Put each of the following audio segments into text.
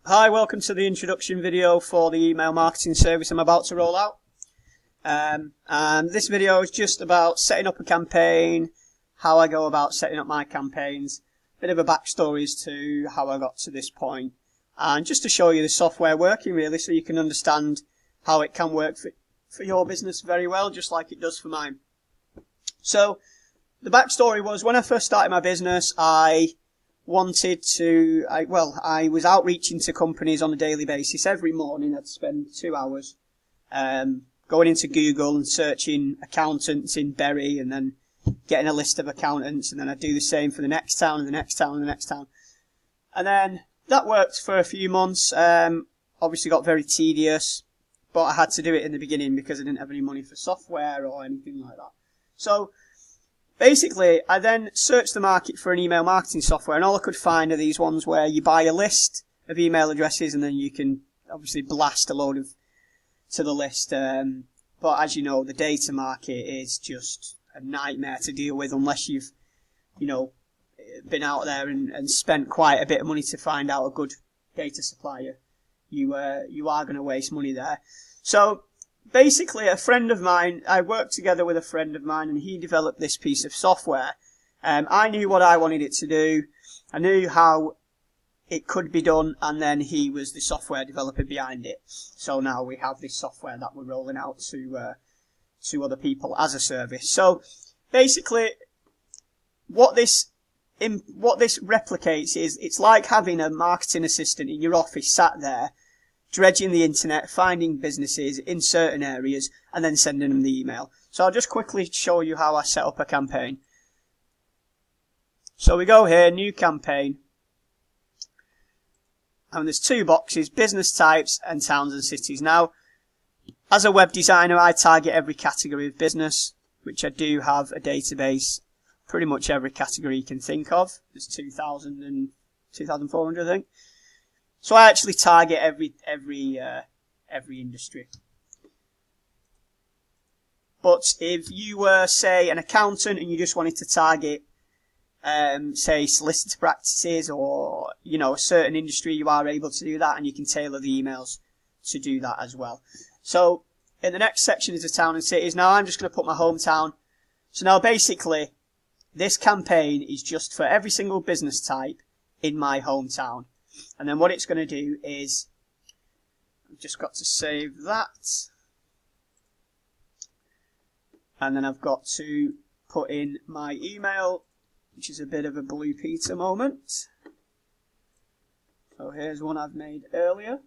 Hi, welcome to the introduction video for the email marketing service I'm about to roll out. And this video is just about setting up a campaign, how I go about setting up my campaigns, a bit of a backstory as to how I got to this point, and just to show you the software working really, so you can understand how it can work for your business very well, just like it does for mine. So the backstory was when I first started my business, I was outreaching to companies on a daily basis. Every morning I'd spend 2 hours going into Google and searching accountants in Bury, and then getting a list of accountants, and then I'd do the same for the next town and the next town and the next town. And then that worked for a few months. Obviously got very tedious, but I had to do it in the beginning because I didn't have any money for software or anything like that. So basically, I then searched the market for an email marketing software, and all I could find are these ones where you buy a list of email addresses and then you can obviously blast a load of to the list. But as you know, the data market is just a nightmare to deal with unless you've, been out there and spent quite a bit of money to find out a good data supplier. You are going to waste money there. So basically, a friend of mine, I worked together with a friend of mine, and he developed this piece of software. I knew what I wanted it to do. I knew how it could be done, and then he was the software developer behind it. So now we have this software that we're rolling out to other people as a service. So basically, what this replicates is, it's like having a marketing assistant in your office sat there dredging the internet, finding businesses in certain areas, and then sending them the email. So I'll just quickly show you how I set up a campaign. So we go here, new campaign, and there's two boxes, business types and towns and cities. Now, as a web designer, I target every category of business, which I do have a database, pretty much every category you can think of. There's 2,000 and 2,400, I think. So I actually target every industry. But if you were, say, an accountant and you just wanted to target, say, solicitor practices or, a certain industry, you are able to do that, and you can tailor the emails to do that as well. So in the next section is the town and cities. Now I'm just going to put my hometown. So now basically, this campaign is just for every single business type in my hometown. And then what it's going to do is, I've just got to save that. And then I've got to put in my email, which is a bit of a Blue Peter moment. So here's one I've made earlier.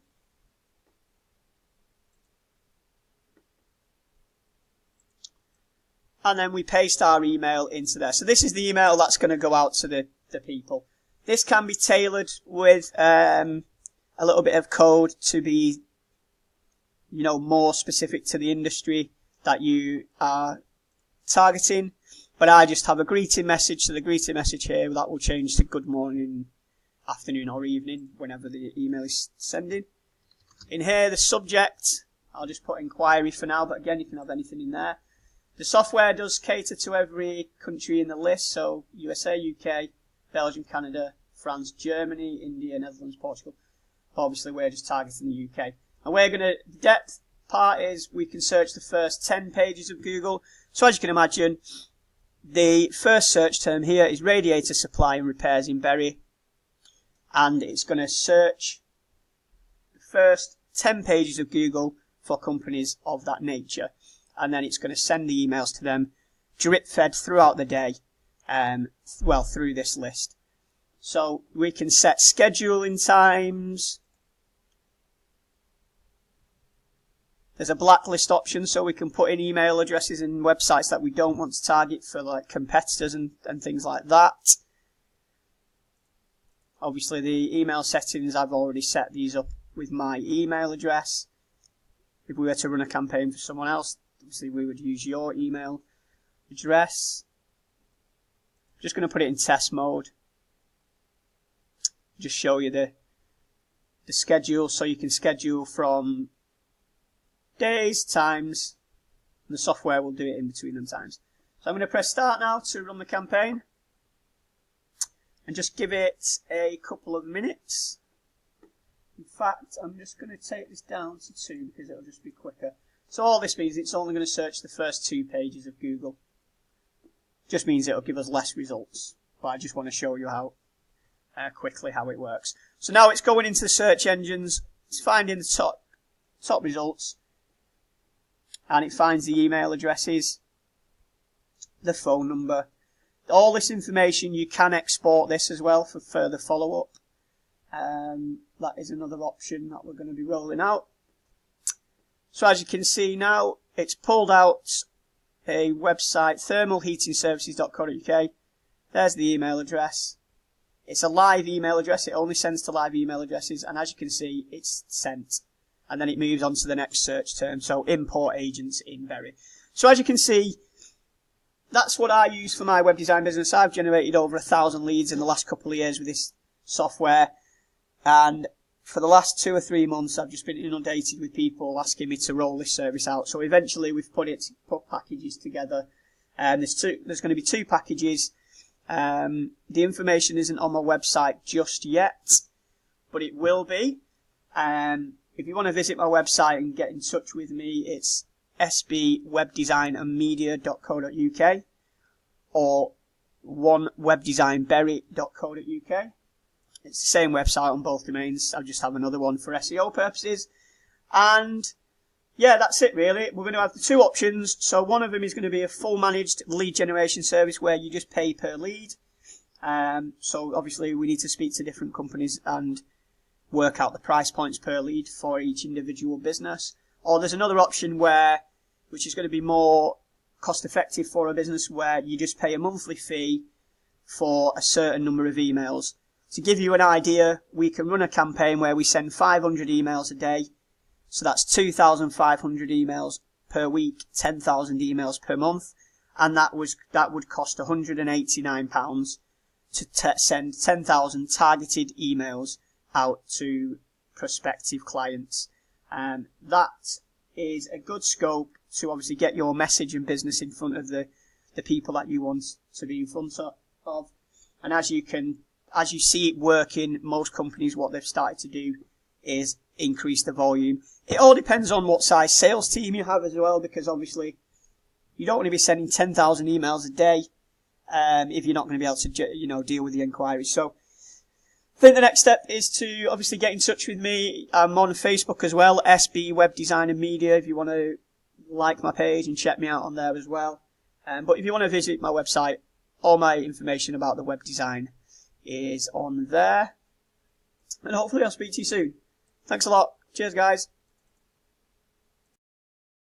And then we paste our email into there. So this is the email that's going to go out to the people. This can be tailored with a little bit of code to be, more specific to the industry that you are targeting. But I just have a greeting message. So the greeting message here, that will change to good morning, afternoon or evening, whenever the email is sending. In here, the subject, I'll just put inquiry for now, but again, you can have anything in there. The software does cater to every country in the list, so USA, UK, Belgium, Canada, France, Germany, India, Netherlands, Portugal. Obviously, we're just targeting the UK. And the depth part is we can search the first 10 pages of Google. So as you can imagine, the first search term here is radiator supply and repairs in Bury. And it's going to search the first 10 pages of Google for companies of that nature. And then it's going to send the emails to them, drip-fed throughout the day, through this list. So we can set scheduling times. There's a blacklist option, so we can put in email addresses and websites that we don't want to target for like competitors and things like that. Obviously the email settings, I've already set these up with my email address. If we were to run a campaign for someone else, obviously we would use your email address. Just going to put it in test mode. Just show you the schedule, so you can schedule from days, times, and the software will do it in between them times. So I'm going to press start now to run the campaign. and just give it a couple of minutes fact, I'm just going to take this down to 2 because it'll just be quicker. So all this means it's only going to search the first 2 pages of Google. Just means it'll give us less results. But I just want to show you how quickly how it works. So now it's going into the search engines. It's finding the top results. And it finds the email addresses, the phone number. All this information, you can export this as well for further follow-up. That is another option that we're going to be rolling out. So as you can see now, it's pulled out a website, thermalheatingservices.co.uk. There's the email address. It's a live email address. It only sends to live email addresses. And as you can see, it's sent. And then it moves on to the next search term. So import agents in Berry. So as you can see, that's what I use for my web design business. I've generated over 1,000 leads in the last couple of years with this software. And for the last 2 or 3 months, I've just been inundated with people asking me to roll this service out. So eventually we've put packages together. There's going to be 2 packages. The information isn't on my website just yet, but it will be. If you want to visit my website and get in touch with me, it's sbwebdesignandmedia.co.uk or onewebdesignberry.co.uk. It's the same website on both domains. I'll just have another one for SEO purposes. And yeah, that's it really. We're going to have the 2 options. So one of them is going to be a full managed lead generation service where you just pay per lead. So obviously we need to speak to different companies and work out the price points per lead for each individual business. Or there's another option which is going to be more cost effective for a business where you just pay a monthly fee for a certain number of emails. To give you an idea, we can run a campaign where we send 500 emails a day. So that's 2,500 emails per week, 10,000 emails per month. And that would cost £189 to send 10,000 targeted emails out to prospective clients. That is a good scope to obviously get your message and business in front of the people that you want to be in front of. And as you see it working, most companies, what they've started to do is increase the volume. It all depends on what size sales team you have as well, because obviously you don't want to be sending 10,000 emails a day if you're not going to be able to deal with the inquiries. So I think the next step is to obviously get in touch with me. I'm on Facebook as well, SB Web Design and Media, if you want to like my page and check me out on there as well. But if you want to visit my website, all my information about the web design is on there. And hopefully I'll speak to you soon. Thanks a lot. Cheers, guys.